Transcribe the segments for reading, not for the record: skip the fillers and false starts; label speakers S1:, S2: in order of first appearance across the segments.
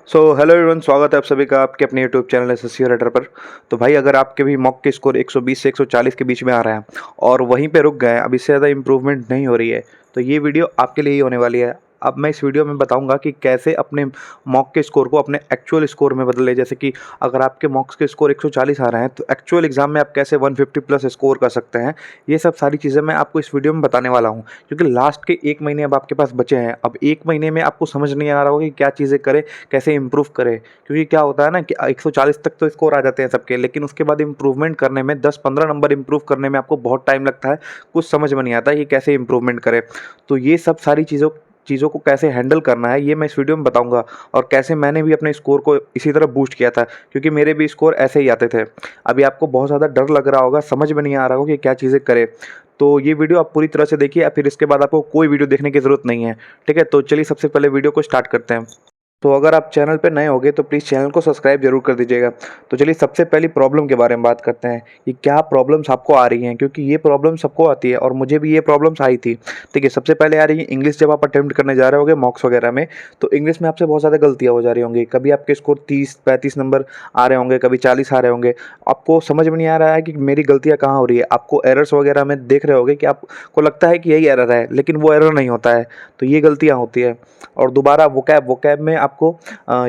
S1: Hello everyone, स्वागत है आप सभी का आपके अपने यूट्यूब चैनल एसएससी राइटर पर। तो भाई, अगर आपके भी मॉक के स्कोर 120 से 140 के बीच में आ रहे हैं और वहीं पे रुक गए हैं, अब इससे ज़्यादा इंप्रूवमेंट नहीं हो रही है, तो ये वीडियो आपके लिए ही होने वाली है। अब मैं इस वीडियो में बताऊंगा कि कैसे अपने मॉक के स्कोर को अपने एक्चुअल स्कोर में बदले। जैसे कि अगर आपके मॉक्स के स्कोर 140 आ रहे हैं तो एक्चुअल एग्जाम में आप कैसे 150 प्लस स्कोर कर सकते हैं। ये सब सारी चीज़ें मैं आपको इस वीडियो में बताने वाला हूँ, क्योंकि लास्ट के 1 महीने अब आपके पास बचे हैं। अब 1 महीने में आपको समझ नहीं आ रहा होगा कि क्या चीज़ें करें, कैसे इंप्रूव करें। क्योंकि क्या होता है ना कि 140 तक तो स्कोर आ जाते हैं सबके, लेकिन उसके बाद इंप्रूवमेंट करने में 10-15 नंबर इंप्रूव करने में आपको बहुत टाइम लगता है। कुछ समझ में नहीं आता कि कैसे इंप्रूवमेंट करें। तो ये सब सारी चीज़ों को कैसे हैंडल करना है, ये मैं इस वीडियो में बताऊंगा। और कैसे मैंने भी अपने स्कोर को इसी तरह बूस्ट किया था, क्योंकि मेरे भी स्कोर ऐसे ही आते थे। अभी आपको बहुत ज़्यादा डर लग रहा होगा, समझ में नहीं आ रहा होगा कि क्या चीज़ें करें। तो ये वीडियो आप पूरी तरह से देखिए, फिर इसके बाद आपको कोई वीडियो देखने की ज़रूरत नहीं है। ठीक है, तो चलिए सबसे पहले वीडियो को स्टार्ट करते हैं। तो अगर आप चैनल पे नए होंगे तो प्लीज़ चैनल को सब्सक्राइब जरूर कर दीजिएगा। तो चलिए सबसे पहली प्रॉब्लम के बारे में बात करते हैं कि क्या प्रॉब्लम्स आपको आ रही हैं, क्योंकि ये प्रॉब्लम सबको आती है और मुझे भी ये प्रॉब्लम्स आई थी। ठीक है, सबसे पहले आ रही है इंग्लिश। जब आप अटेम्प्ट करने जा रहे होंगे मॉक्स वगैरह में, तो इंग्लिश में आपसे बहुत ज़्यादा गलतियाँ हो जा रही होंगी। कभी आपके स्कोर 30-35 नंबर आ रहे होंगे, कभी 40 आ रहे होंगे। आपको समझ में नहीं आ रहा है कि मेरी गलतियाँ कहाँ हो रही है। आपको एरर्स वगैरह में देख रहे होंगे कि आपको लगता है कि यही एरर है, लेकिन वो एरर नहीं होता है। तो ये गलतियाँ होती है। और दोबारा वोकैब में आपको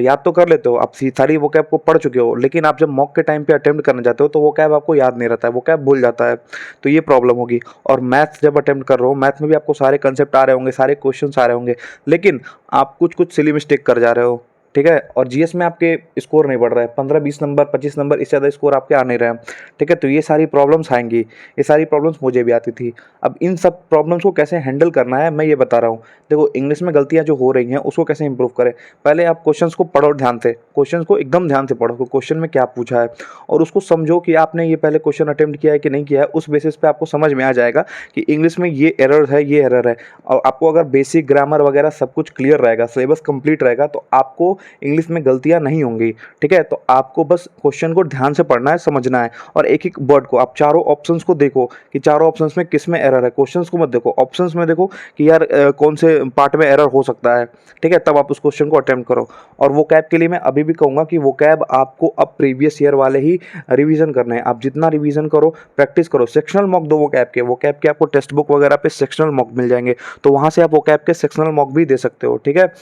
S1: याद तो कर लेते हो, आप सारी वोकैब को पढ़ चुके हो, लेकिन आप जब मॉक के टाइम पे अटेम्प्ट करने जाते हो तो वोकैब आपको याद नहीं रहता है, वोकैब भूल जाता है। तो ये प्रॉब्लम होगी। और मैथ्स जब अटेम्प्ट कर रहे हो, मैथ में भी आपको सारे कंसेप्ट आ रहे होंगे, सारे क्वेश्चन आ रहे होंगे, लेकिन आप कुछ कुछ सिली मिस्टेक कर जा रहे हो। ठीक है, और जीएस में आपके स्कोर नहीं बढ़ रहा है, 15-20 नंबर 25 नंबर इससे ज़्यादा स्कोर आपके आ नहीं रहे हैं। ठीक है, तो ये सारी प्रॉब्लम्स आएंगी। ये सारी प्रॉब्लम्स मुझे भी आती थी। अब इन सब प्रॉब्लम्स को कैसे हैंडल करना है मैं ये बता रहा हूँ। देखो, इंग्लिश में गलतियाँ जो हो रही हैं उसको कैसे इंप्रूव करें। पहले आप क्वेश्चंस को पढ़ो ध्यान से, क्वेश्चंस को एकदम ध्यान से पढ़ो कि क्वेश्चन में क्या पूछा है, और उसको समझो कि आपने ये पहले क्वेश्चन अटेम्प्ट किया है कि नहीं किया है। उस बेसिस पे आपको समझ में आ जाएगा कि इंग्लिश में ये एरर है, ये एरर है। और आपको अगर बेसिक ग्रामर वगैरह सब कुछ क्लियर रहेगा, सिलेबस कंप्लीट रहेगा, तो आपको इंग्लिश में गलतियाँ नहीं होंगी। ठीक है, तो आपको बस क्वेश्चन को ध्यान से पढ़ना है, समझना है, और एक एक वर्ड को आप चारों ऑप्शंस को देखो कि चारों ऑप्शंस में किस में एरर है। क्वेश्चंस को मत देखो, ऑप्शंस में देखो कि यार कौन से पार्ट में एरर हो सकता है। ठीक है, तब आप उस क्वेश्चन को अटेम्प्ट करो। और वो कैब के लिए मैं अभी भी कहूँगा कि वो कैब आपको अब प्रीवियस ईयर वाले ही रिवीजन करने हैं। आप जितना रिवीजन करो, प्रैक्टिस करो, सेक्शनल मॉक दो। वो कैब के आपको टेक्स्ट बुक वगैरह पे सेक्शनल मॉक मिल जाएंगे, तो वहाँ से आप वो कैब के सेक्शनल मॉक भी दे सकते हो। ठीक है,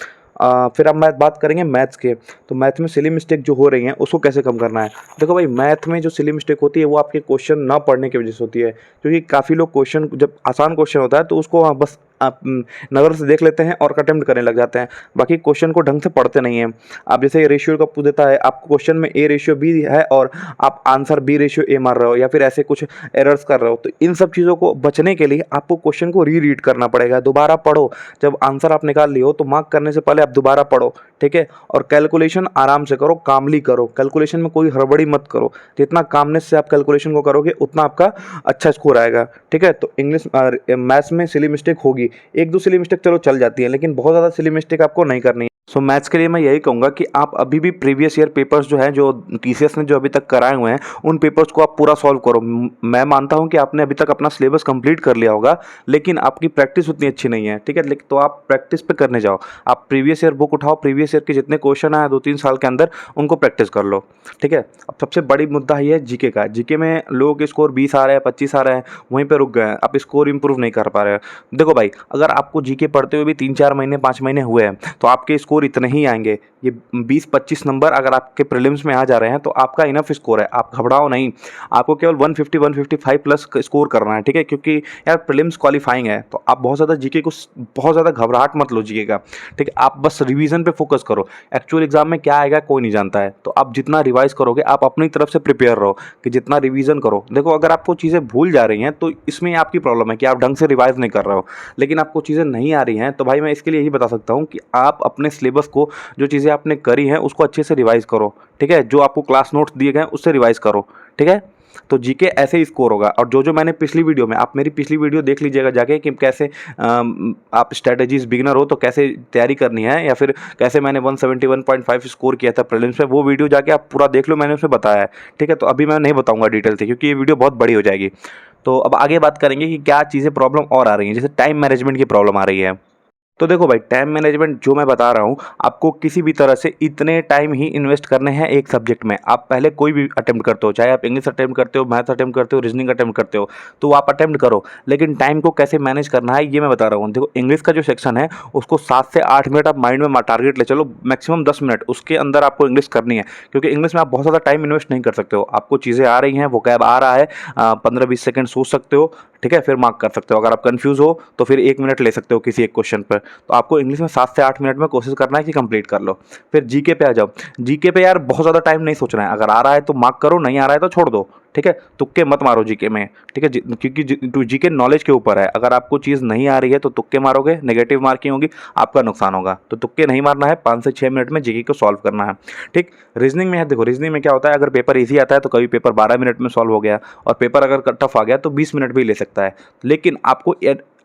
S1: फिर अब मैं बात करेंगे मैथ्स के। तो मैथ में सिली मिस्टेक जो हो रही हैं उसको कैसे कम करना है। देखो भाई, मैथ में जो सिली मिस्टेक होती है वो आपके क्वेश्चन ना पढ़ने की वजह से होती है। क्योंकि काफ़ी लोग क्वेश्चन, जब आसान क्वेश्चन होता है तो उसको बस आप नज़र से देख लेते हैं और अटेम्प्ट करने लग जाते हैं, बाकी क्वेश्चन को ढंग से पढ़ते नहीं हैं। आप जैसे रेशियो का पूछ देता है, आपको क्वेश्चन में ए रेशियो बी है और आप आंसर बी रेशियो ए मार रहे हो, या फिर ऐसे कुछ एरर्स कर रहे हो। तो इन सब चीज़ों को बचने के लिए आपको क्वेश्चन को रीड करना पड़ेगा, दोबारा पढ़ो। जब आंसर आप निकाल लियो तो मार्क करने से पहले आप दोबारा पढ़ो। ठीक है, और कैलकुलेशन आराम से करो, कामली करो। कैलकुलेशन में कोई हड़बड़ी मत करो। जितना कामनेस से आप कैलकुलेशन को करोगे उतना आपका अच्छा स्कोर आएगा। ठीक है, तो इंग्लिश मैथ्स में सिली मिस्टेक होगी, एक दो सिली मिस्टेक चलो चल जाती है, लेकिन बहुत ज़्यादा सिली मिस्टेक आपको नहीं करनी है। सो मैथ्स के लिए मैं यही कहूँगा कि आप अभी भी प्रीवियस ईयर पेपर्स जो हैं, जो टीसीएस ने जो अभी तक कराए हुए हैं, उन पेपर्स को आप पूरा सॉल्व करो। मैं मानता हूँ कि आपने अभी तक अपना सिलेबस कंप्लीट कर लिया होगा, लेकिन आपकी प्रैक्टिस उतनी अच्छी नहीं है। ठीक है, लेकिन तो आप प्रैक्टिस पे करने जाओ। आप प्रीवियस ईयर बुक उठाओ, प्रीवियस ईयर के जितने क्वेश्चन आए 2-3 साल के अंदर, उनको प्रैक्टिस कर लो। ठीक है, अब सबसे बड़ी मुद्दा ये है जीके का। जीके में लोगों के स्कोर 20 आ रहे हैं, 25 आ रहे हैं, वहीं पर रुक गए हैं। आप स्कोर इंप्रूव नहीं कर पा रहे हैं। देखो भाई, अगर आपको जीके पढ़ते हुए भी 3-4 महीने 5 महीने हुए हैं तो आपके स्कोर इतने ही आएंगे। ये 20-25 नंबर अगर आपके प्रीलिम्स में आ जा रहे हैं तो आपका इनफ स्कोर है, आप घबराओ नहीं। आपको केवल 150-155 प्लस स्कोर करना है। ठीक है, क्योंकि यार प्रीलिम्स क्वालिफाइंग है, तो आप बहुत ज़्यादा जीके को, बहुत ज़्यादा घबराहट मत लो जीके का। ठीक है, आप बस रिवीजन पे फोकस करो। एक्चुअल एग्जाम में क्या आएगा कोई नहीं जानता है, तो आप जितना रिवाइज करोगे, आप अपनी तरफ से प्रिपेयर रहो कि जितना रिवीजन करो। देखो, अगर आपको चीज़ें भूल जा रही हैं तो इसमें आपकी प्रॉब्लम है कि आप ढंग से रिवाइज नहीं कर रहे हो। लेकिन आपको चीज़ें नहीं आ रही हैं तो भाई मैं इसके लिए यही बता सकता हूँ कि आप अपने सिलेबस को, जो चीज़ें आपने करी हैं उसको अच्छे से रिवाइज करो। ठीक है, जो आपको क्लास नोट्स दिए गए उससे रिवाइज करो। ठीक है, तो जीके ऐसे ही स्कोर होगा। और जो जो मैंने पिछली वीडियो में, आप मेरी पिछली वीडियो देख लीजिएगा जाके कि कैसे आप स्ट्रेटजीज बिगिनर हो तो कैसे तैयारी करनी है, या फिर कैसे मैंने 171.5 स्कोर किया था प्रीलिम्स में, वो वीडियो जाके आप पूरा देख लो, मैंने उसमें बताया है। ठीक है, तो अभी मैं नहीं बताऊंगा डिटेल से, क्योंकि ये वीडियो बहुत बड़ी हो जाएगी। तो अब आगे बात करेंगे कि क्या चीज़ें प्रॉब्लम और आ रही हैं, जैसे टाइम मैनेजमेंट की प्रॉब्लम आ रही है। तो देखो भाई, टाइम मैनेजमेंट जो मैं बता रहा हूँ आपको, किसी भी तरह से इतने टाइम ही इन्वेस्ट करने हैं एक सब्जेक्ट में। आप पहले कोई भी अटेम्प्ट करते हो, चाहे आप इंग्लिश अटेम्प्ट करते हो, मैथ अटेम्प्ट करते हो, रीजनिंग अटेम्प्ट करते हो, तो आप अटेम्प्ट करो, लेकिन टाइम को कैसे मैनेज करना है ये मैं बता रहा हूँ। देखो, इंग्लिश का जो सेक्शन है उसको 7 से 8 मिनट आप माइंड में टारगेट ले चलो, मैक्सिमम 10 मिनट उसके अंदर आपको इंग्लिश करनी है, क्योंकि इंग्लिश में आप बहुत ज़्यादा टाइम इन्वेस्ट नहीं कर सकते हो। आपको चीज़ें आ रही हैं, वोकैब आ रहा है, 15-20 सेकंड सोच सकते हो, ठीक है, फिर मार्क कर सकते हो। अगर आप कंफ्यूज हो तो फिर 1 मिनट ले सकते हो किसी एक क्वेश्चन पर। तो आपको इंग्लिश में 7 से 8 मिनट में कोशिश करना है कि कंप्लीट कर लो। फिर जीके पे आ जाओ। जीके पे यार बहुत ज़्यादा टाइम नहीं सोचना है, अगर आ रहा है तो मार्क करो, नहीं आ रहा है तो छोड़ दो, ठीक है। तुक्के मत मारो जीके में, ठीक है, क्योंकि जीके नॉलेज के ऊपर है। अगर आपको चीज़ नहीं आ रही है तो तुक्के मारोगे, नेगेटिव मार्किंग होगी, आपका नुकसान होगा। तो तुक्के नहीं मारना है, 5 से 6 मिनट में जीके को सॉल्व करना है, ठीक। रीजनिंग में है, देखो रीजनिंग में क्या होता है, अगर पेपर ईजी आता है तो कभी पेपर 12 मिनट में सॉल्व हो गया, और पेपर अगर टफ आ गया तो 20 मिनट भी ले सकता है। लेकिन आपको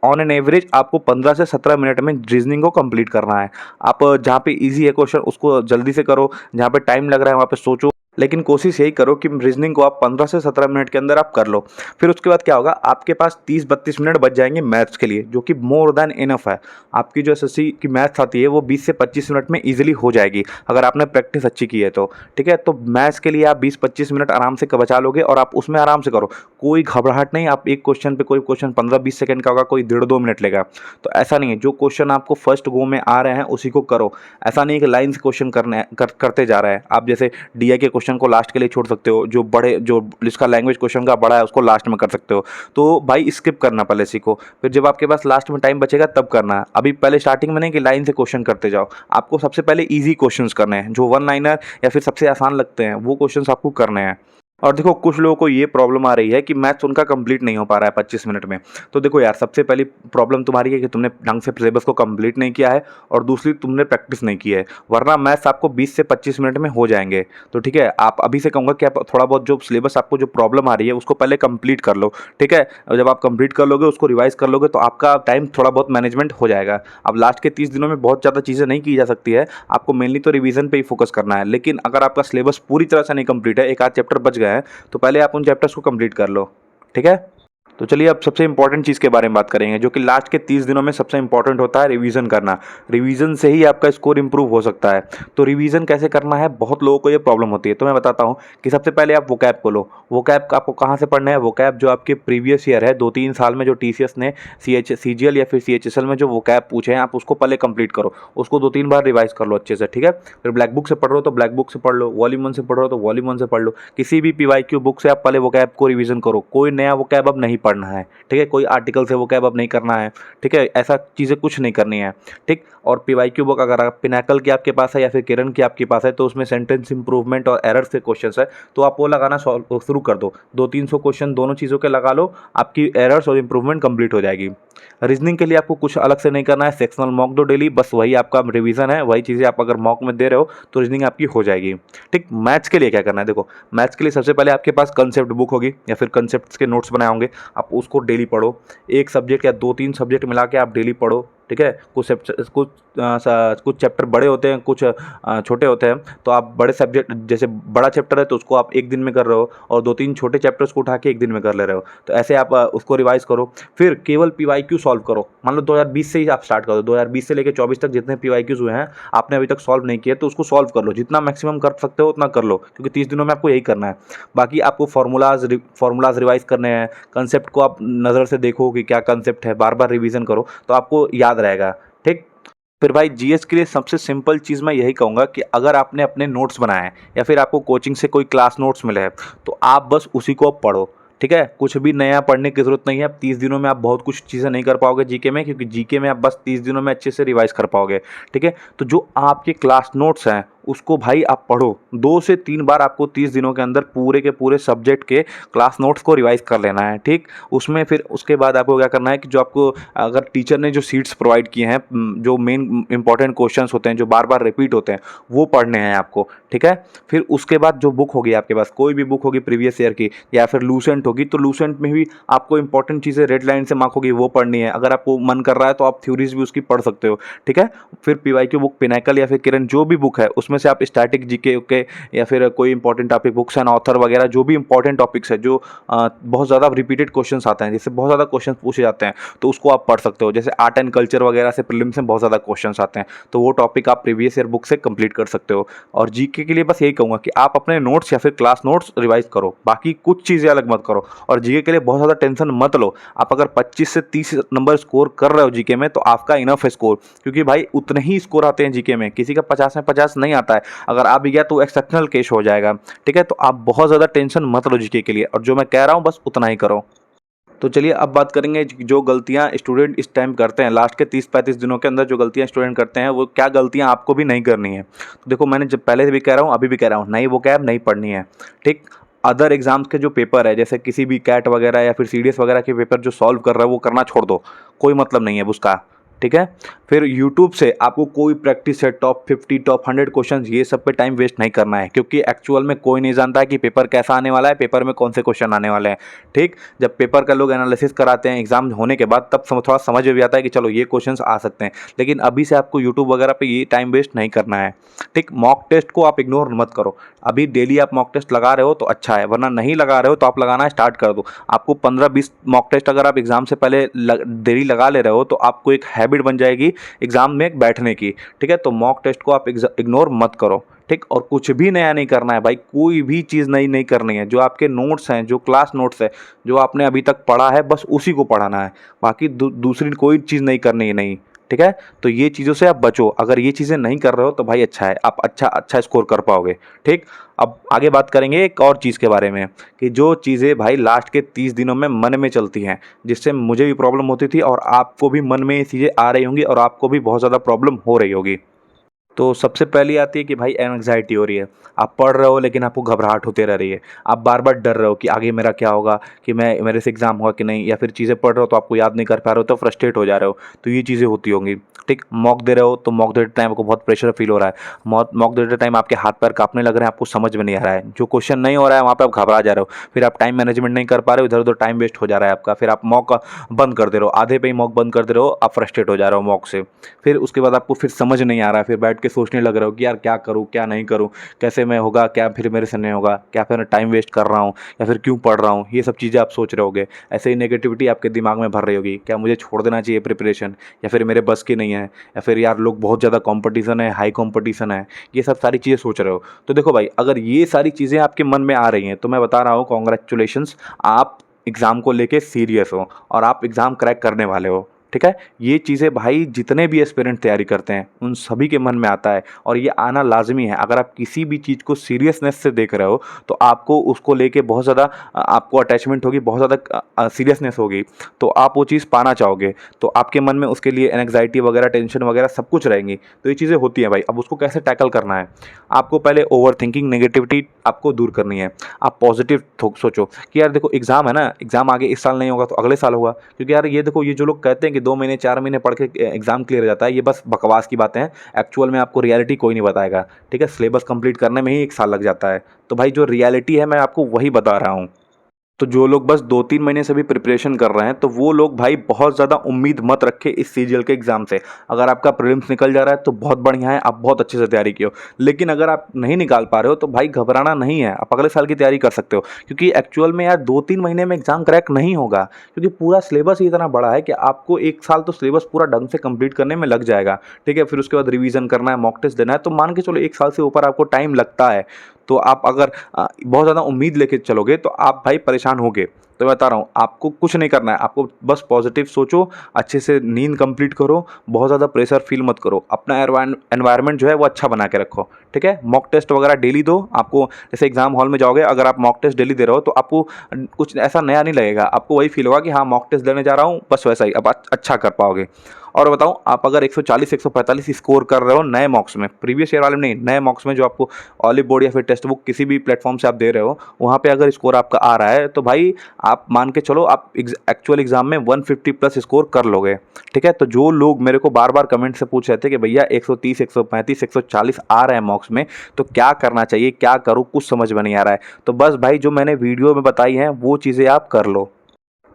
S1: ऑन एन एवरेज आपको 15 से 17 मिनट में रीजनिंग को कंप्लीट करना है। आप जहाँ पे इजी है क्वेश्चन उसको जल्दी से करो, जहाँ पे टाइम लग रहा है वहाँ पे सोचो, लेकिन कोशिश यही करो कि रीजनिंग को आप 15 से 17 मिनट के अंदर आप कर लो। फिर उसके बाद क्या होगा, आपके पास 30-32 मिनट बच जाएंगे मैथ्स के लिए, जो कि मोर देन इनफ है। आपकी जो एसएससी की मैथ्स आती है वो 20 से 25 मिनट में इजीली हो जाएगी, अगर आपने प्रैक्टिस अच्छी की है तो, ठीक है। तो मैथ्स के लिए आप 20-25 मिनट आराम से बचा लोगे, और आप उसमें आराम से करो, कोई घबराहट नहीं। आप एक क्वेश्चन पे, कोई क्वेश्चन 15-20 सेकंड का होगा, कोई 1.5-2 मिनट लेगा, तो ऐसा नहीं है। जो क्वेश्चन आपको फर्स्ट गो में आ रहे हैं उसी को करो, ऐसा नहीं कि लाइन से क्वेश्चन करते जा रहे हैं आप। जैसे डीआई के क्वेश्चन को लास्ट के लिए छोड़ सकते हो, जो जिसका लैंग्वेज क्वेश्चन का बड़ा है उसको लास्ट में कर सकते हो। तो भाई स्किप करना पहले सीखो, फिर जब आपके पास लास्ट में टाइम बचेगा तब करना। अभी पहले स्टार्टिंग में नहीं कि लाइन से क्वेश्चन करते जाओ, आपको सबसे पहले ईजी क्वेश्चंस करने हैं, जो वन लाइनर या फिर सबसे आसान लगते हैं वो क्वेश्चंस आपको करने हैं। और देखो, कुछ लोगों को ये प्रॉब्लम आ रही है कि मैथ्स उनका कंप्लीट नहीं हो पा रहा है 25 मिनट में। तो देखो यार, सबसे पहली प्रॉब्लम तुम्हारी है कि तुमने ढंग से सिलेबस को कंप्लीट नहीं किया है, और दूसरी तुमने प्रैक्टिस नहीं की है, वरना मैथ्स आपको 20 से 25 मिनट में हो जाएंगे। तो ठीक है, आप अभी से कहूँगा कि आप थोड़ा बहुत जो सिलेबस आपको जो प्रॉब्लम आ रही है उसको पहले कंप्लीट कर लो, ठीक है। और जब आप कंप्लीट कर लोगे, उसको रिवाइज कर लोगे, तो आपका टाइम थोड़ा बहुत मैनेजमेंट हो जाएगा। अब लास्ट के 30 दिनों में बहुत ज़्यादा चीज़ें नहीं की जा सकती है, आपको मेनली तो रिवीजन पे ही फोकस करना है। लेकिन अगर आपका सिलेबस पूरी तरह से नहीं कंप्लीट है, एक आध चैप्टर बच गए हैं, तो पहले आप उन चैप्टर्स को कंप्लीट कर लो, ठीक है। तो चलिए अब सबसे इंपॉर्टेंट चीज़ के बारे में बात करेंगे, जो कि लास्ट के 30 दिनों में सबसे इंपॉर्टेंट होता है, रिवीजन करना। रिवीजन से ही आपका स्कोर इंप्रूव हो सकता है। तो रिवीजन कैसे करना है, बहुत लोगों को ये प्रॉब्लम होती है। तो मैं बताता हूँ कि सबसे पहले आप वोकैब को लो। वोकैब आपको कहाँ से पढ़ना है, वोकैब जो आपके प्रीवियस ईयर है, 2-3 साल में जो टीसीएस ने सीजीएल या फिर सीएचएसएल में जो वोकैब पूछे हैं, आप उसको पहले कंप्लीट करो, उसको 2-3 बार रिवाइज कर लो अच्छे से, ठीक है। फिर ब्लैक बुक से पढ़ रहे हो तो ब्लैक बुक से पढ़ लो, वॉल्यूम 1 से पढ़ रहे हो तो वॉल्यूम 1 से पढ़ लो, किसी भी पीवाईक्यू बुक से आप पहले वोकैब को रिवीजन करो। कोई नया वोकैब अब नहीं पढ़ना है, ठीक है। कोई आर्टिकल से वोकैब अब नहीं करना है, ठीक है। ऐसा चीज़ें कुछ नहीं करनी है, ठीक। और पीवाईक्यू बुक अगर आप पिनाकल की आपके पास है या फिर किरण की आपके पास है, तो उसमें सेंटेंस इंप्रूवमेंट और एरर्स के क्वेश्चंस है, तो आप वो लगाना शुरू कर दो। 200-300 क्वेश्चन दोनों चीज़ों के लगा लो, आपकी एरर्स और इंप्रूवमेंट कंप्लीट हो जाएगी। रीजनिंग के लिए आपको कुछ अलग से नहीं करना है, सेक्शनल मॉक दो डेली, बस वही आपका रिवीजन है। वही चीज़ें आप अगर मॉक में दे रहे हो तो रीजनिंग आपकी हो जाएगी, ठीक। मैथ्स के लिए क्या करना है, देखो मैथ्स के लिए सबसे पहले आपके पास कंसेप्ट बुक होगी या फिर कंसेप्ट के नोट्स बनाए होंगे, आप उसको डेली पढ़ो। एक सब्जेक्ट या 2-3 सब्जेक्ट मिला के आप डेली पढ़ो, ठीक है। कुछ चैप्टर बड़े होते हैं, कुछ छोटे होते हैं, तो आप बड़े सब्जेक्ट, जैसे बड़ा चैप्टर है तो उसको आप एक दिन में कर रहे हो, और 2-3 छोटे चैप्टर्स को उठा के एक दिन में कर ले रहे हो, तो ऐसे आप उसको रिवाइज करो। फिर केवल पीवाईक्यू सॉल्व करो। मान लो 2020 से ही आप स्टार्ट करो, 2020 से लेकर 24 तक जितने पीवाईक्यूज हुए हैं आपने अभी तक सॉल्व नहीं किए, तो उसको सॉल्व कर लो, जितना मैक्सिमम कर सकते हो उतना कर लो, क्योंकि 30 दिनों में आपको यही करना है। बाकी आपको फॉर्मूलाज रिवाइज करने हैं, कंसेप्ट को आप नज़र से देखो कि क्या कंसेप्ट है, बार बार रिवीजन करो, तो आपको याद रहेगा, ठीक। फिर भाई जीएस के लिए सबसे सिंपल चीज़ मैं यही कहूँगा कि अगर आपने अपने नोट्स बनाए हैं या फिर आपको कोचिंग से कोई क्लास नोट्स मिले हैं, तो आप बस उसी को पढ़ो, ठीक है। कुछ भी नया पढ़ने की ज़रूरत नहीं है। अब 30 दिनों में आप बहुत कुछ चीज़ें नहीं कर पाओगे जीके में, क्योंकि जीके में आप बस 30 दिनों में अच्छे से रिवाइज कर पाओगे, ठीक है। तो जो आपके क्लास नोट्स हैं उसको भाई आप पढ़ो, 2 से 3 बार आपको 30 दिनों के अंदर पूरे के पूरे सब्जेक्ट के क्लास नोट्स को रिवाइज कर लेना है, ठीक। उसमें फिर उसके बाद आपको क्या करना है कि जो आपको अगर टीचर ने जो सीट्स प्रोवाइड किए हैं, जो मेन इंपॉर्टेंट क्वेश्चंस होते हैं जो बार बार रिपीट होते हैं, वो पढ़ने हैं आपको, ठीक है। फिर उसके बाद जो बुक होगी आपके पास, कोई भी बुक होगी प्रीवियस ईयर की या फिर लूसेंट होगी, तो लूसेंट में भी आपको इंपॉर्टेंट चीज़ें रेड लाइन से मार्क होगी, वो पढ़नी है। अगर आपको मन कर रहा है तो आप थ्योरीज भी उसकी पढ़ सकते हो, ठीक है। फिर पीवाईक्यू बुक, पिनाकल या फिर किरण, जो भी बुक है उसमें उसमें से आप स्टैटिक जीके के या फिर कोई important topic, books and author वगैरह जो भी इंपॉर्टेंट टॉपिक्स है, जो बहुत ज़्यादा रिपीटेड क्वेश्चंस आते हैं, जिससे बहुत ज़्यादा क्वेश्चन पूछे जाते हैं, तो उसको आप पढ़ सकते हो। जैसे आर्ट एंड कल्चर वगैरह से प्रीलिम्स में बहुत ज़्यादा क्वेश्चंस आते हैं, तो वो टॉपिक आप प्रीवियस ईयर बुक से कंप्लीट कर सकते हो। और जीके के लिए बस यही कहूँगा कि आप अपने नोट्स या फिर क्लास नोट्स रिवाइज करो, बाकी कुछ चीज़ें अलग मत करो। और जीके के लिए बहुत ज़्यादा टेंशन मत लो। आप अगर 25 से 30 नंबर स्कोर कर रहे हो जीके में, तो आपका इनफ है स्कोर, क्योंकि भाई उतने ही स्कोर आते हैं जीके में, किसी का 50 में 50 नहीं आता है। अगर आ भी गया तो एक्सेप्शनल केस हो जाएगा। ठीक है, तो आप बहुत ज़्यादा टेंशन मत लो जीके के लिए, और जो मैं कह रहा हूँ बस उतना ही करो। तो चलिए अब बात करेंगे जो गलतियां स्टूडेंट इस टाइम करते हैं, लास्ट के 30-35 दिनों के अंदर जो गलतियां स्टूडेंट करते हैं, वो क्या गलतियां आपको भी नहीं करनी है। तो देखो, मैंने जब पहले से भी कह रहा हूँ, अभी भी कह रहा हूँ, नई वोकैब नहीं पढ़नी है। ठीक, अदर एग्जाम्स के जो पेपर है, जैसे किसी भी कैट वगैरह या फिर सीडीएस वगैरह के पेपर जो सॉल्व कर रहा है, वो करना छोड़ दो, कोई मतलब नहीं है उसका। ठीक है, फिर यूट्यूब से आपको कोई प्रैक्टिस है, टॉप 50 टॉप 100 क्वेश्चन, ये सब पे टाइम वेस्ट नहीं करना है, क्योंकि एक्चुअल में कोई नहीं जानता है कि पेपर कैसा आने वाला है, पेपर में कौन से क्वेश्चन आने वाले हैं। ठीक, जब पेपर का लोग एनालिसिस कराते हैं एग्जाम होने के बाद, तब थोड़ा समझ में भी आता है कि चलो ये क्वेश्चंस आ सकते हैं, लेकिन अभी से आपको यूट्यूब वगैरह पे ये टाइम वेस्ट नहीं करना है। ठीक, मॉक टेस्ट को आप इग्नोर मत करो। अभी डेली आप मॉक टेस्ट लगा रहे हो तो अच्छा है, वरना नहीं लगा रहे हो तो आप लगाना स्टार्ट कर दो। आपको 15-20 मॉक टेस्ट अगर आप एग्जाम से पहले डेली लगा ले रहे हो, तो आपको एक हैबिट बन जाएगी एग्जाम में बैठने की। ठीक है, तो मॉक टेस्ट को आप इग्नोर मत करो। ठीक, और कुछ भी नया नहीं करना है भाई, कोई भी चीज़ नई नहीं करनी है। जो आपके नोट्स हैं, जो क्लास नोट्स है, जो आपने अभी तक पढ़ा है, बस उसी को पढ़ाना है, बाकी दूसरी कोई चीज़ नहीं करनी है नहीं। ठीक है, तो ये चीज़ों से आप बचो। अगर ये चीज़ें नहीं कर रहे हो तो भाई अच्छा है, आप अच्छा स्कोर कर पाओगे। ठीक, अब आगे बात करेंगे एक और चीज़ के बारे में, कि जो चीज़ें भाई लास्ट के 30 दिनों में मन में चलती हैं, जिससे मुझे भी प्रॉब्लम होती थी और आपको भी मन में ये चीज़ें आ रही होंगी और आपको भी बहुत ज़्यादा प्रॉब्लम हो रही होगी। तो सबसे पहली आती है कि भाई एंग्जाइटी हो रही है। आप पढ़ रहे हो लेकिन आपको घबराहट होते रह रही है। आप बार बार डर रहे हो कि आगे मेरा क्या होगा, कि मेरे से एग्ज़ाम होगा कि नहीं, या फिर चीज़ें पढ़ रहे हो तो आपको याद नहीं कर पा रहे हो, तो फ्रस्ट्रेट हो जा रहे हो। तो ये चीज़ें होती होंगी। ठीक, मॉक दे रहे हो तो मॉक देते टाइम आपको बहुत प्रेशर फील हो रहा है। मॉक देते टाइम आपके हाथ पैर कांपने लग रहे हैं, आपको समझ में नहीं आ रहा है, जो क्वेश्चन नहीं हो रहा है वहाँ पे आप घबरा जा रहे हो। फिर आप टाइम मैनेजमेंट नहीं कर पा रहे हो, इधर उधर टाइम वेस्ट हो जा रहा है आपका। फिर आप मॉक बंद कर दे रहे हो, आधे पे ही मॉक बंद कर दे रहे हो, आप फ्रस्ट्रेट हो जा रहे हो मॉक से। फिर उसके बाद आपको फिर समझ नहीं आ रहा है, फिर बैठ के सोचने लग रहे हो कि यार क्या करूँ क्या नहीं करूँ, कैसे मैं होगा, क्या फिर मेरे से नहीं होगा, क्या फिर टाइम वेस्ट कर रहा हूँ, या फिर क्यों पढ़ रहा हूँ, ये सब चीज़ें आप सोच रहे होगे। ऐसे ही नेगेटिविटी आपके दिमाग में भर रही होगी, क्या मुझे छोड़ देना चाहिए प्रिपरेशन, या फिर मेरे बस की नहीं है, या फिर यार लोग बहुत ज़्यादा कंपटीशन है, हाई कंपटीशन है, ये सब सारी चीज़ें सोच रहे हो। तो देखो भाई, अगर ये सारी चीज़ें आपके मन में आ रही हैं, तो मैं बता रहा हूँ कॉन्ग्रेचुलेशंस, आप एग्ज़ाम को लेके सीरियस हो और आप एग्ज़ाम क्रैक करने वाले हो। ठीक है, ये चीज़ें भाई जितने भी एस्पिरेंट तैयारी करते हैं उन सभी के मन में आता है, और ये आना लाजमी है। अगर आप किसी भी चीज़ को सीरियसनेस से देख रहे हो, तो आपको उसको लेके बहुत ज़्यादा आपको अटैचमेंट होगी, बहुत ज़्यादा सीरियसनेस होगी, तो आप वो चीज़ पाना चाहोगे, तो आपके मन में उसके लिए एंग्जाइटी वगैरह, टेंशन वगैरह सब कुछ रहेंगी। तो ये चीज़ें होती हैं भाई। अब उसको कैसे टैकल करना है, आपको पहले ओवर थिंकिंग, नेगेटिविटी आपको दूर करनी है। आप पॉजिटिव सोचो कि यार देखो एग्ज़ाम है ना, एग्ज़ाम आगे इस साल नहीं होगा तो अगले साल होगा। क्योंकि यार ये देखो, ये जो लोग कहते हैं कि 2 महीने 4 महीने पढ़ के एग्ज़ाम क्लियर हो जाता है, ये बस बकवास की बातें हैं। एक्चुअल में आपको रियलिटी कोई नहीं बताएगा। ठीक है, सिलेबस कंप्लीट करने में ही 1 साल लग जाता है। तो भाई जो रियलिटी है मैं आपको वही बता रहा हूँ। तो जो लोग बस 2-3 महीने से भी प्रिपरेशन कर रहे हैं, तो वो लोग भाई बहुत ज़्यादा उम्मीद मत रखें इस सीजीएल के एग्ज़ाम से। अगर आपका प्रीलिम्स निकल जा रहा है तो बहुत बढ़िया है, आप बहुत अच्छे से तैयारी किए हो। लेकिन अगर आप नहीं निकाल पा रहे हो तो भाई घबराना नहीं है, आप अगले साल की तैयारी कर सकते हो। क्योंकि एक्चुअल में यार 2-3 महीने में एग्ज़ाम क्रैक नहीं होगा, क्योंकि पूरा सिलेबस ही इतना बड़ा है कि आपको 1 साल तो सिलेबस पूरा ढंग से कंप्लीट करने में लग जाएगा। ठीक है, फिर उसके बाद रिवीजन करना है, मॉक टेस्ट देना है, तो मान के चलो 1 साल से ऊपर आपको टाइम लगता है। तो आप अगर बहुत ज़्यादा उम्मीद लेके चलोगे तो आप भाई परेशान होगे। तो मैं बता रहा हूँ, आपको कुछ नहीं करना है, आपको बस पॉजिटिव सोचो, अच्छे से नींद कंप्लीट करो, बहुत ज़्यादा प्रेशर फील मत करो, अपना एनवायरनमेंट जो है वो अच्छा बना के रखो। ठीक है, मॉक टेस्ट वगैरह डेली दो। आपको जैसे एग्जाम हॉल में जाओगे, अगर आप मॉक टेस्ट डेली दे रहे हो तो आपको कुछ ऐसा नया नहीं लगेगा, आपको वही फील होगा कि हाँ मॉक टेस्ट देने जा रहा हूँ, बस वैसा ही अब अच्छा कर पाओगे। और बताऊं, आप अगर 140 145 स्कोर कर रहे हो नए मॉक्स में, प्रीवियस ईयर वाले में नहीं, नए मॉक्स में जो आपको ऑलिव बोर्ड या फिर टेक्स्ट बुक किसी भी प्लेटफॉर्म से आप दे रहे हो, वहाँ पे अगर स्कोर आपका आ रहा है, तो भाई आप मान के चलो आप एक्चुअल एग्जाम में 150 प्लस स्कोर कर लोगे। ठीक है, तो जो लोग मेरे को बार बार कमेंट से पूछ रहे थे कि भैया 130 135 140 आ रहे हैं मॉक्स में, तो क्या करना चाहिए, क्या करूँ, कुछ समझ में नहीं आ रहा है, तो बस भाई जो मैंने वीडियो में बताई हैं वो चीज़ें आप कर लो।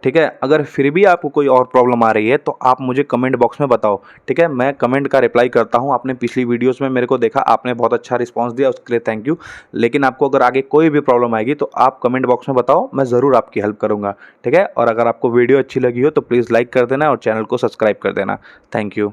S1: ठीक है। अगर फिर भी आपको कोई और प्रॉब्लम आ रही है तो आप मुझे कमेंट बॉक्स में बताओ, ठीक है। मैं कमेंट का रिप्लाई करता हूँ। आपने पिछली वीडियोस में मेरे को देखा, आपने बहुत अच्छा रिस्पांस दिया, उसके लिए थैंक यू। लेकिन आपको अगर आगे कोई भी प्रॉब्लम आएगी तो आप कमेंट बॉक्स में बताओ, मैं ज़रूर आपकी हेल्प करूँगा, ठीक है। और अगर आपको वीडियो अच्छी लगी हो तो प्लीज़ लाइक कर देना और चैनल को सब्सक्राइब कर देना। Thank you.